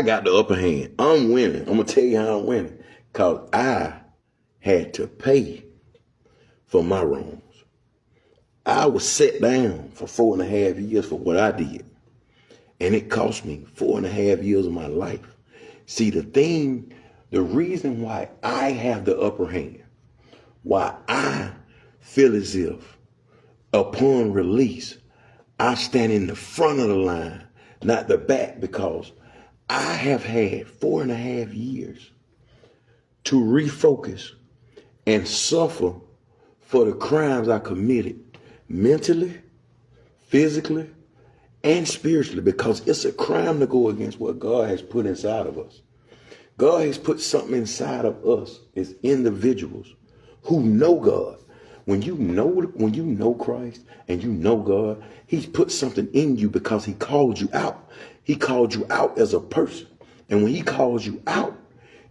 I got the upper hand. I'm winning. I'm going to tell you how I'm winning. Because I had to pay for my wrongs. I was set down for 4.5 years for what I did. And it cost me 4.5 years of my life. See, the reason why I have the upper hand, why I feel as if upon release, I stand in the front of the line, not the back, because I have had 4.5 years to refocus and suffer for the crimes I committed mentally, physically, and spiritually, because it's a crime to go against what God has put inside of us. God has put something inside of us as individuals who know God. When you know Christ and you know God, he's put something in you because he called you out. He called you out as a person. And when he calls you out,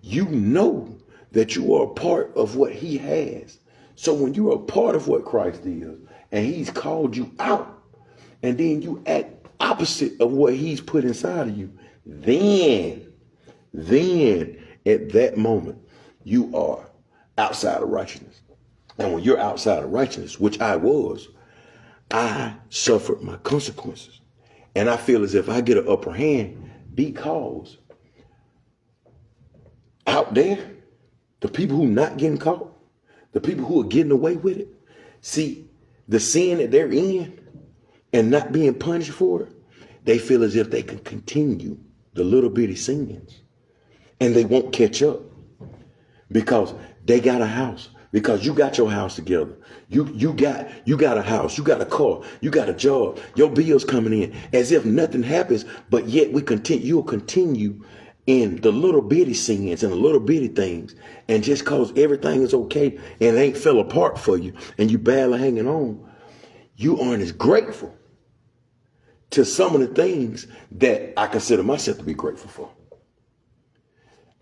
you know that you are a part of what he has. So when you're a part of what Christ is and he's called you out, and then you act opposite of what he's put inside of you, then at that moment, you are outside of righteousness. And when you're outside of righteousness, which I was, I suffered my consequences. And I feel as if I get an upper hand because out there, the people who not getting caught, the people who are getting away with it, see, the sin that they're in and not being punished for it, they feel as if they can continue the little bitty sins. And they won't catch up because they got a house, because you got your house together. You got a house, you got a car, you got a job, your bills coming in as if nothing happens, but yet you'll continue in the little bitty sins and the little bitty things. And just cause everything is okay and it ain't fell apart for you and you barely hanging on, you aren't as grateful to some of the things that I consider myself to be grateful for.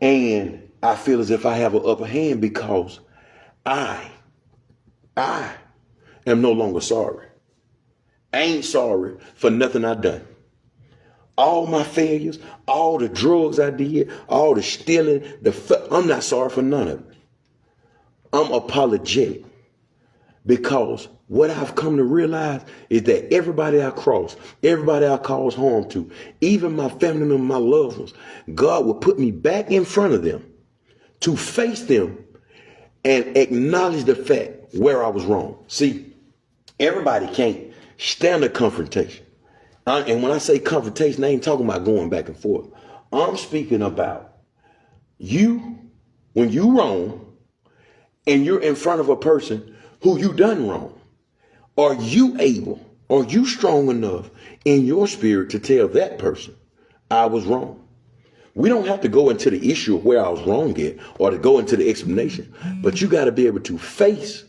And I feel as if I have an upper hand because I am no longer sorry. I ain't sorry for nothing I done. All my failures, all the drugs I did, all the stealing, I'm not sorry for none of it. I'm apologetic because what I've come to realize is that everybody I cross, everybody I cause harm to, even my family members, my loved ones, God will put me back in front of them to face them and acknowledge the fact where I was wrong. See, everybody can't stand a confrontation. And when I say confrontation, I ain't talking about going back and forth. I'm speaking about when you wrong and you're in front of a person who you done wrong. Are you strong enough in your spirit to tell that person, I was wrong? We don't have to go into the issue of where I was wrong at or to go into the explanation, but you got to be able to face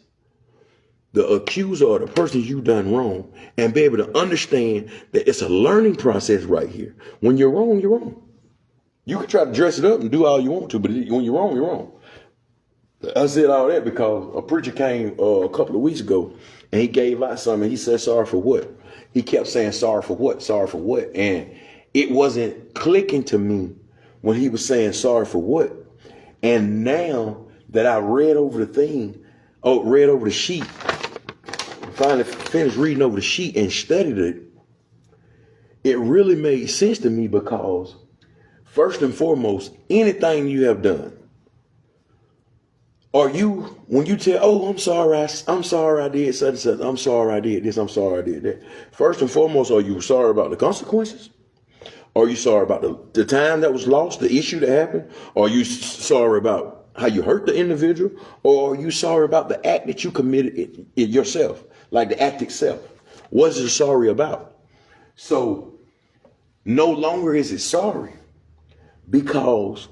the accuser or the person you done wrong and be able to understand that it's a learning process right here. When you're wrong, you're wrong. You can try to dress it up and do all you want to, but when you're wrong, you're wrong. I said all that because a preacher came a couple of weeks ago and he gave out something and he said, sorry for what? He kept saying, sorry for what? Sorry for what? And it wasn't clicking to me when he was saying, sorry for what? And now that I read over the sheet, finally finished reading over the sheet and studied it, it really made sense to me because first and foremost, anything you have done, or when you tell, oh, I'm sorry I did such and such, I'm sorry I did this, I'm sorry I did that. First and foremost, are you sorry about the consequences? Are you sorry about the time that was lost, the issue that happened? Or are you sorry about how you hurt the individual? Or are you sorry about the act that you committed it yourself, like the act itself? What is it sorry about? So no longer is it sorry because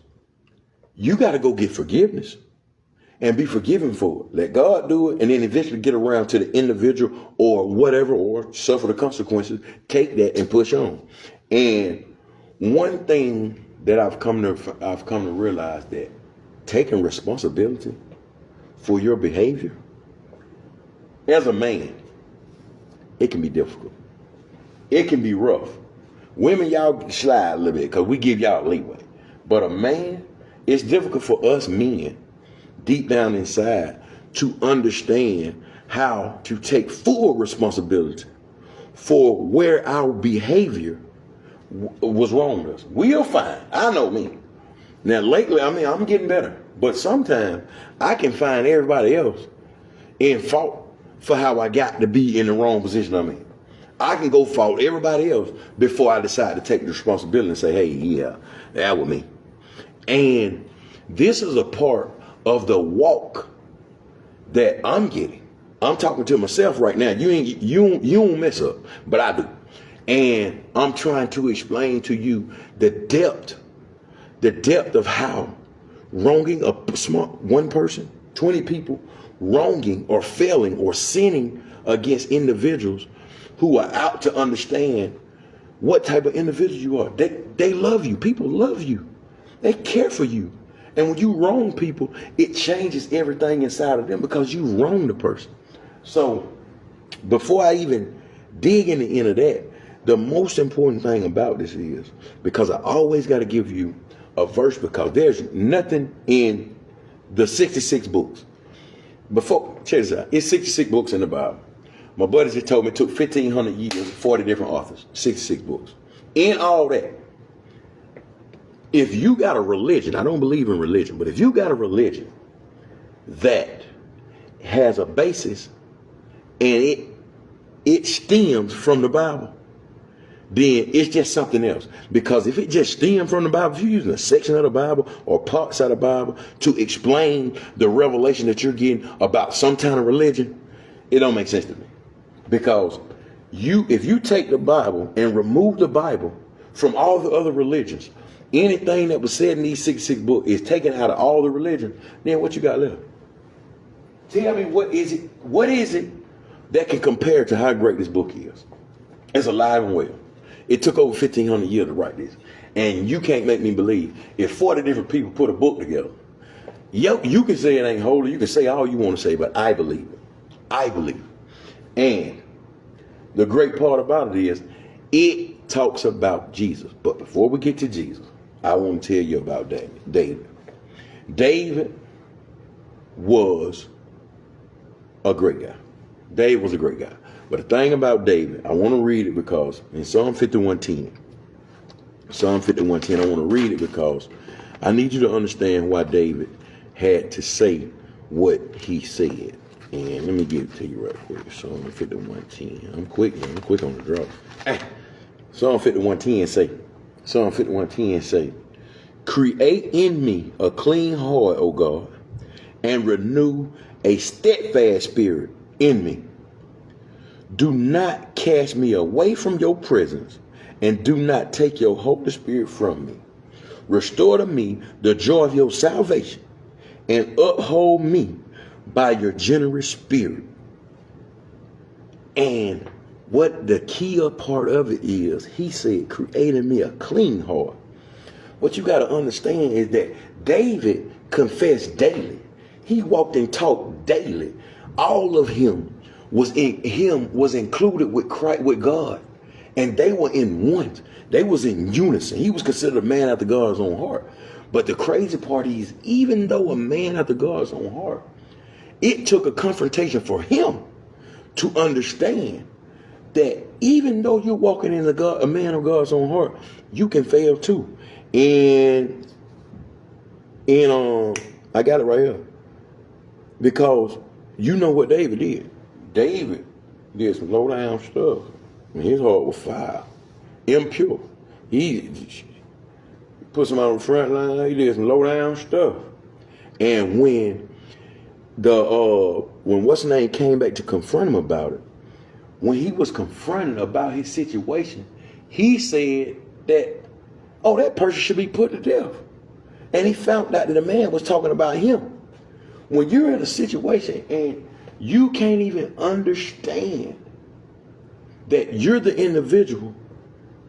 you got to go get forgiveness and be forgiven for it. Let God do it and then eventually get around to the individual or whatever, or suffer the consequences. Take that and push on. And one thing that I've come to realize, that taking responsibility for your behavior as a man, it can be difficult. It can be rough. Women, y'all slide a little bit because we give y'all leeway. But a man, it's difficult for us men deep down inside to understand how to take full responsibility for where our behavior was wrong with us. We'll find. I know me. Now lately, I'm getting better. But sometimes I can find everybody else in fault for how I got to be in the wrong position I'm in. I can go fault everybody else before I decide to take the responsibility and say, hey, yeah, that was me. And this is a part of the walk that I'm getting. I'm talking to myself right now. You don't mess up, but I do. And I'm trying to explain to you the depth of how wronging one person, 20 people, wronging or failing or sinning against individuals who are out to understand what type of individual you are. They love you. People love you. They care for you. And when you wrong people, it changes everything inside of them because you wrong the person. So before I even dig into the end of that, the most important thing about this is, because I always got to give you a verse, because there's nothing in the 66 books. Check this out. It's 66 books in the Bible. My buddies just told me it took 1,500 years, 40 different authors, 66 books. In all that, if you got a religion, I don't believe in religion, but if you got a religion that has a basis and it stems from the Bible, then it's just something else. Because if it just stems from the Bible, if you're using a section of the Bible or parts of the Bible to explain the revelation that you're getting about some kind of religion, it don't make sense to me. Because if you take the Bible and remove the Bible from all the other religions, anything that was said in these 66 books is taken out of all the religions, then what you got left? Tell me, what is it that can compare to how great this book is? It's alive and well. It took over 1,500 years to write this. And you can't make me believe if 40 different people put a book together. You can say it ain't holy. You can say all you want to say, but I believe it. I believe it. And the great part about it is it talks about Jesus. But before we get to Jesus, I want to tell you about David. David was a great guy. David was a great guy. But the thing about David, I want to read it because in Psalm 51:10, I want to read it because I need you to understand why David had to say what he said. And let me give it to you right quick. Psalm 51:10. I'm quick on the draw. Psalm 51:10 say, create in me a clean heart, O God, and renew a steadfast spirit in me. Do not cast me away from your presence, and do not take your Holy Spirit from me. Restore to me the joy of your salvation, and uphold me by your generous spirit. And what the key part of it is, he said, create in me a clean heart. What you got to understand is that David confessed daily. He walked and talked daily. All of him was included with Christ, with God. And they were in one. They was in unison. He was considered a man after God's own heart. But the crazy part is, even though a man after God's own heart, it took a confrontation for him to understand that even though you're walking in a man of God's own heart, you can fail too. And I got it right here. Because you know what David did. David did some low down stuff. And his heart was foul, impure. He put some on the front line. He did some low down stuff. And when what's his name came back to confront him about it, when he was confronted about his situation, he said that, that person should be put to death. And he found out that the man was talking about him. When you're in a situation and you can't even understand that you're the individual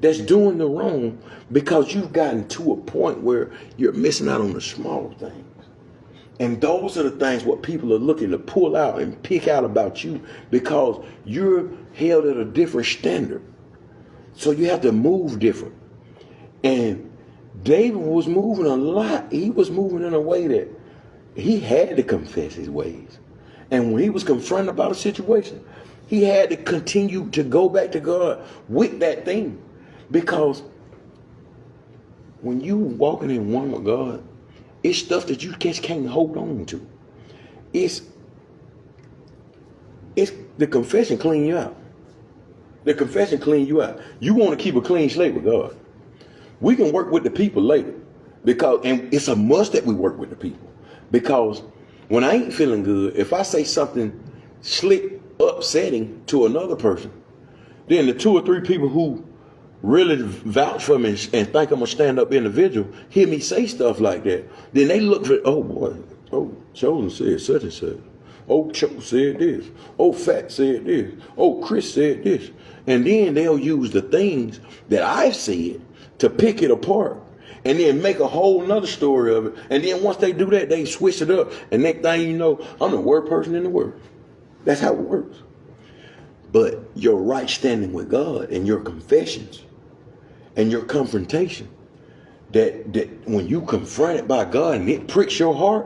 that's doing the wrong because you've gotten to a point where you're missing out on the small things. And those are the things what people are looking to pull out and pick out about you because you're held at a different standard. So you have to move different. And David was moving a lot. He was moving in a way that he had to confess his ways. And when he was confronted about a situation, he had to continue to go back to God with that thing. Because when you walking in one with God, it's stuff that you just can't hold on to. It's the confession clean you out. The confession clean you out. You want to keep a clean slate with God. We can work with the people later, and it's a must that we work with the people. Because when I ain't feeling good, if I say something slick, upsetting to another person, then the 2 or 3 people who really vouch for me and think I'm a stand-up individual hear me say stuff like that. Then they look for, oh boy, oh, Chosen said such and such. Oh, Cho said this. Oh, Fat said this. Oh, Chris said this. And then they'll use the things that I've said to pick it apart and then make a whole nother story of it. And then once they do that, they switch it up. And next thing you know, I'm the worst person in the world. That's how it works. But your right standing with God and your confessions and your confrontation, that when you confront it by God and it pricks your heart,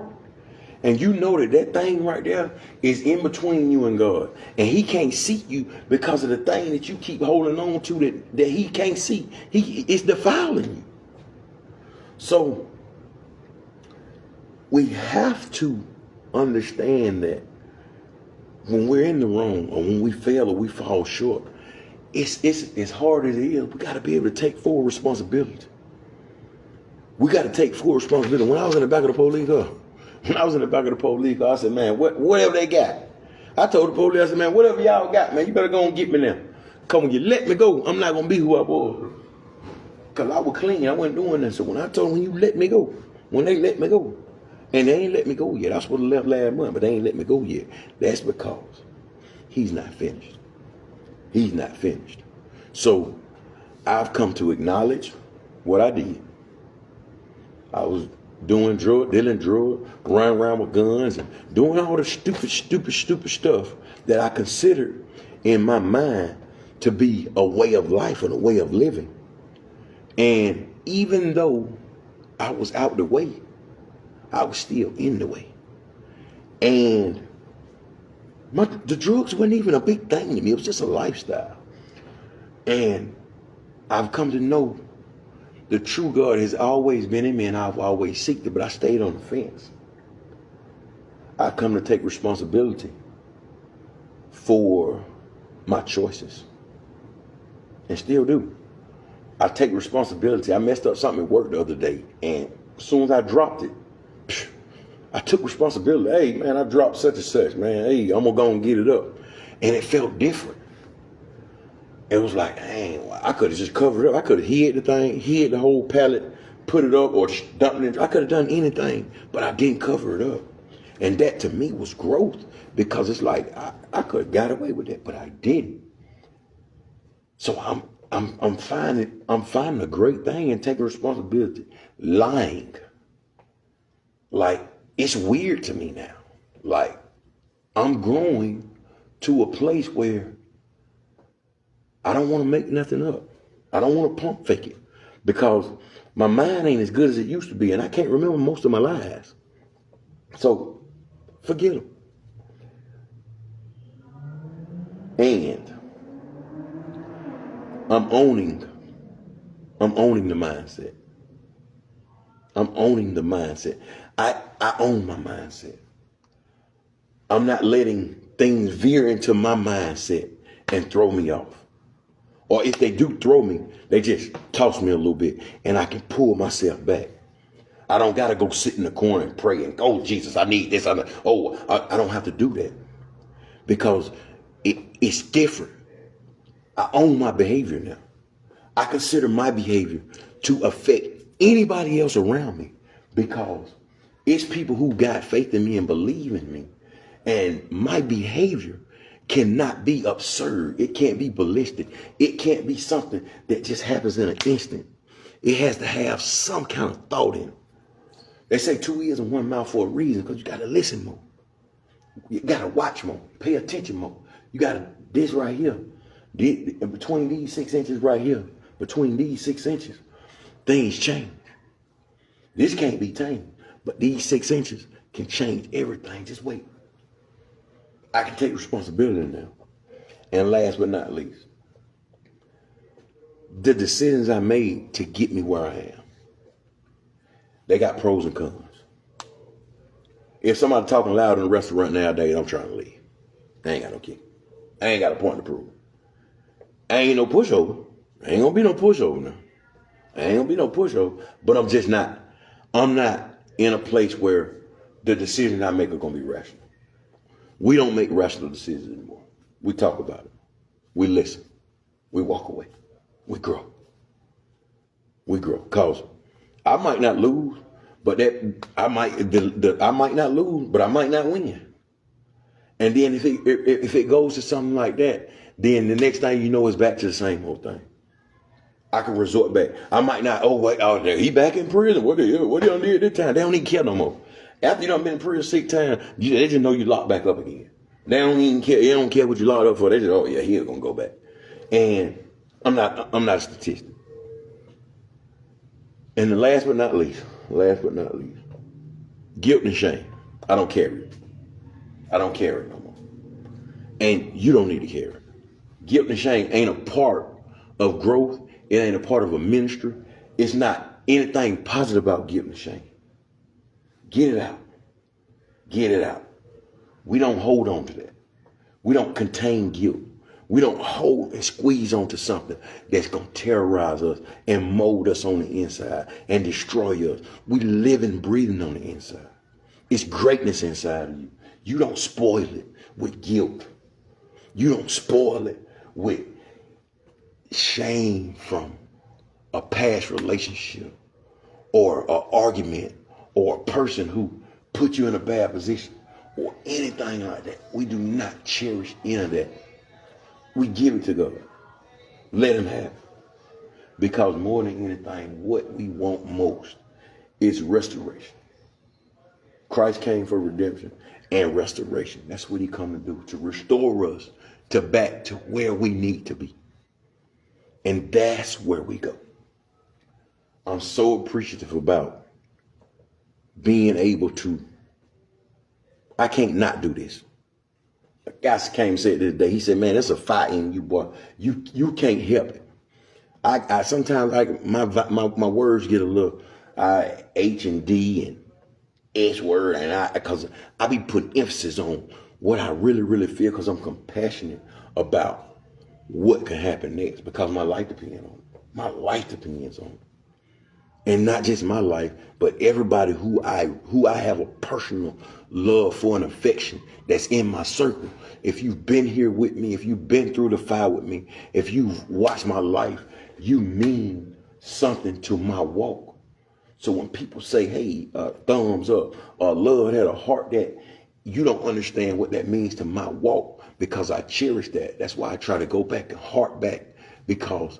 and you know that thing right there is in between you and God, and he can't see you because of the thing that you keep holding on to that he can't see. He is defiling you. So we have to understand that when we're in the wrong, or when we fail, or we fall short, it's as hard as it is, we got to be able to take full responsibility. We got to take full responsibility. When I was in the back of the police car, I said, man, whatever they got. I told the police, I said, man, whatever y'all got, man, you better go and get me now. Because when you let me go, I'm not going to be who I was. Because I was clean. I wasn't doing that. So when I told them, when you let me go, when they let me go, and they ain't let me go yet. I was supposed to left last month, but they ain't let me go yet. That's because he's not finished. He's not finished. So I've come to acknowledge what I did. I was dealing drugs, running around with guns, and doing all the stupid stuff that I considered in my mind to be a way of life and a way of living. And even though I was out the way, I was still in the way. And the drugs weren't even a big thing to me. It was just a lifestyle. And I've come to know the true God has always been in me, and I've always seeked it, but I stayed on the fence. I've come to take responsibility for my choices, and still do. I take responsibility. I messed up something at work the other day, and as soon as I dropped it, I took responsibility. Hey, man, I dropped such and such, man. Hey, I'm going to go and get it up. And it felt different. It was like, dang, I could have just covered it up. I could have hid the thing, hid the whole pallet, put it up, or dumped it. I could have done anything, but I didn't cover it up. And that to me was growth, because it's like I could have got away with that, but I didn't. So I'm finding a great thing in taking responsibility. Lying. Like, it's weird to me now. Like, I'm growing to a place where I don't want to make nothing up. I don't want to pump fake it, because my mind ain't as good as it used to be, and I can't remember most of my lies. So forget them. And I'm owning the mindset. I'm owning the mindset. I own my mindset. I'm not letting things veer into my mindset and throw me off. Or if they do throw me, they just toss me a little bit, and I can pull myself back. I don't got to go sit in the corner and pray and, oh, Jesus, I need this. I don't have to do that, because it's different. I own my behavior now. I consider my behavior to affect anybody else around me, because it's people who got faith in me and believe in me. And my behavior cannot be absurd. It can't be ballistic. It can't be something that just happens in an instant. It has to have some kind of thought in it. They say 2 ears and 1 mouth for a reason, because you got to listen more. You got to watch more. Pay attention more. You got to, this right here. Between these 6 inches right here, between these 6 inches, things change. This can't be tamed, but these 6 inches can change everything. Just wait. I can take responsibility now. And last but not least, the decisions I made to get me where I am, they got pros and cons. If somebody talking loud in a restaurant nowadays, I'm trying to leave. I ain't got no kick. I ain't got a point to prove. I ain't no pushover. I ain't gonna be no pushover now. I ain't gonna be no pushover, but I'm not in a place where the decisions I make are gonna be rational. We don't make rational decisions anymore. We talk about it. We listen. We walk away. We grow. We grow. Cause I might not lose, but I might not lose, but I might not win. And then if it goes to something like that, then the next thing you know is back to the same old thing. I can resort back. I might not. Oh wait, he back in prison. What he done did this time? They don't even care no more. After you done been in prison 6 times, they just know you locked back up again. They don't even care. They don't care what you locked up for. They just, oh yeah, he's gonna go back. And I'm not a statistic. And the last but not least, guilt and shame. I don't carry it. I don't carry it no more. And you don't need to carry it. Guilt and shame ain't a part of growth. It ain't a part of a ministry. It's not anything positive about guilt and shame. Get it out. Get it out. We don't hold on to that. We don't contain guilt. We don't hold and squeeze onto something that's going to terrorize us and mold us on the inside and destroy us. We live and breathing on the inside. It's greatness inside of you. You don't spoil it with guilt. You don't spoil it with shame from a past relationship or an argument or a person who put you in a bad position or anything like that. We do not cherish any of that. We give it to God. Let him have it. Because more than anything, what we want most is restoration. Christ came for redemption and restoration. That's what he come to do, to restore us to back to where we need to be. And that's where we go. I'm so appreciative about being able to, I can't not do this. A guy came and said this day, he said, man, there's a fire in you, boy. You can't help it. I sometimes my words get a little H and D and S word, and because I be putting emphasis on what I really, really feel, because I'm compassionate about what can happen next, because my life depends on it. My life depends on it. And not just my life, but everybody who I have a personal love for and affection that's in my circle. If you've been here with me, if you've been through the fire with me, if you've watched my life, you mean something to my walk. So when people say, hey, thumbs up, or love had a heart, that you don't understand what that means to my walk, because I cherish that. That's why I try to go back and heart back, because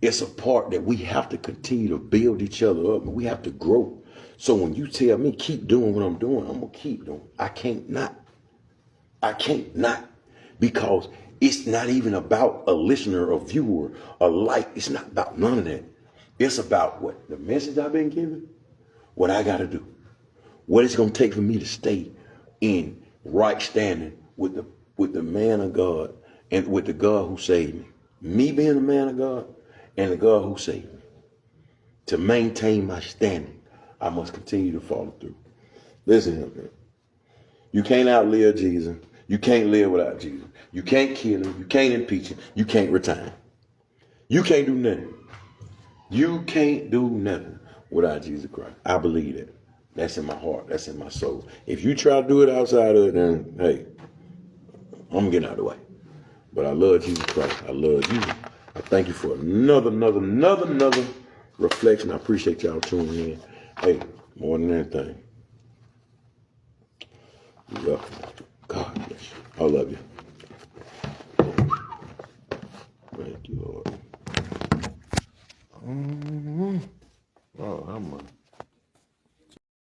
it's a part that we have to continue to build each other up, and we have to grow. So when you tell me keep doing what I'm doing, I'm going to keep doing. I can't not. Because it's not even about a listener, a viewer, a like. It's not about none of that. It's about what? The message I've been given, what I got to do, what it's going to take for me to stay in right standing with the man of God and with the God who saved me. Me being the man of God and the God who saved me. To maintain my standing, I must continue to follow through. Listen to me. You can't outlive Jesus. You can't live without Jesus. You can't kill him. You can't impeach him. You can't retire. You can't do nothing. You can't do nothing without Jesus Christ. I believe that. That's in my heart. That's in my soul. If you try to do it outside of it, then, hey, I'm getting out of the way. But I love Jesus Christ. I love you. I thank you for another reflection. I appreciate y'all tuning in. Hey, more than anything, God bless you. I love you.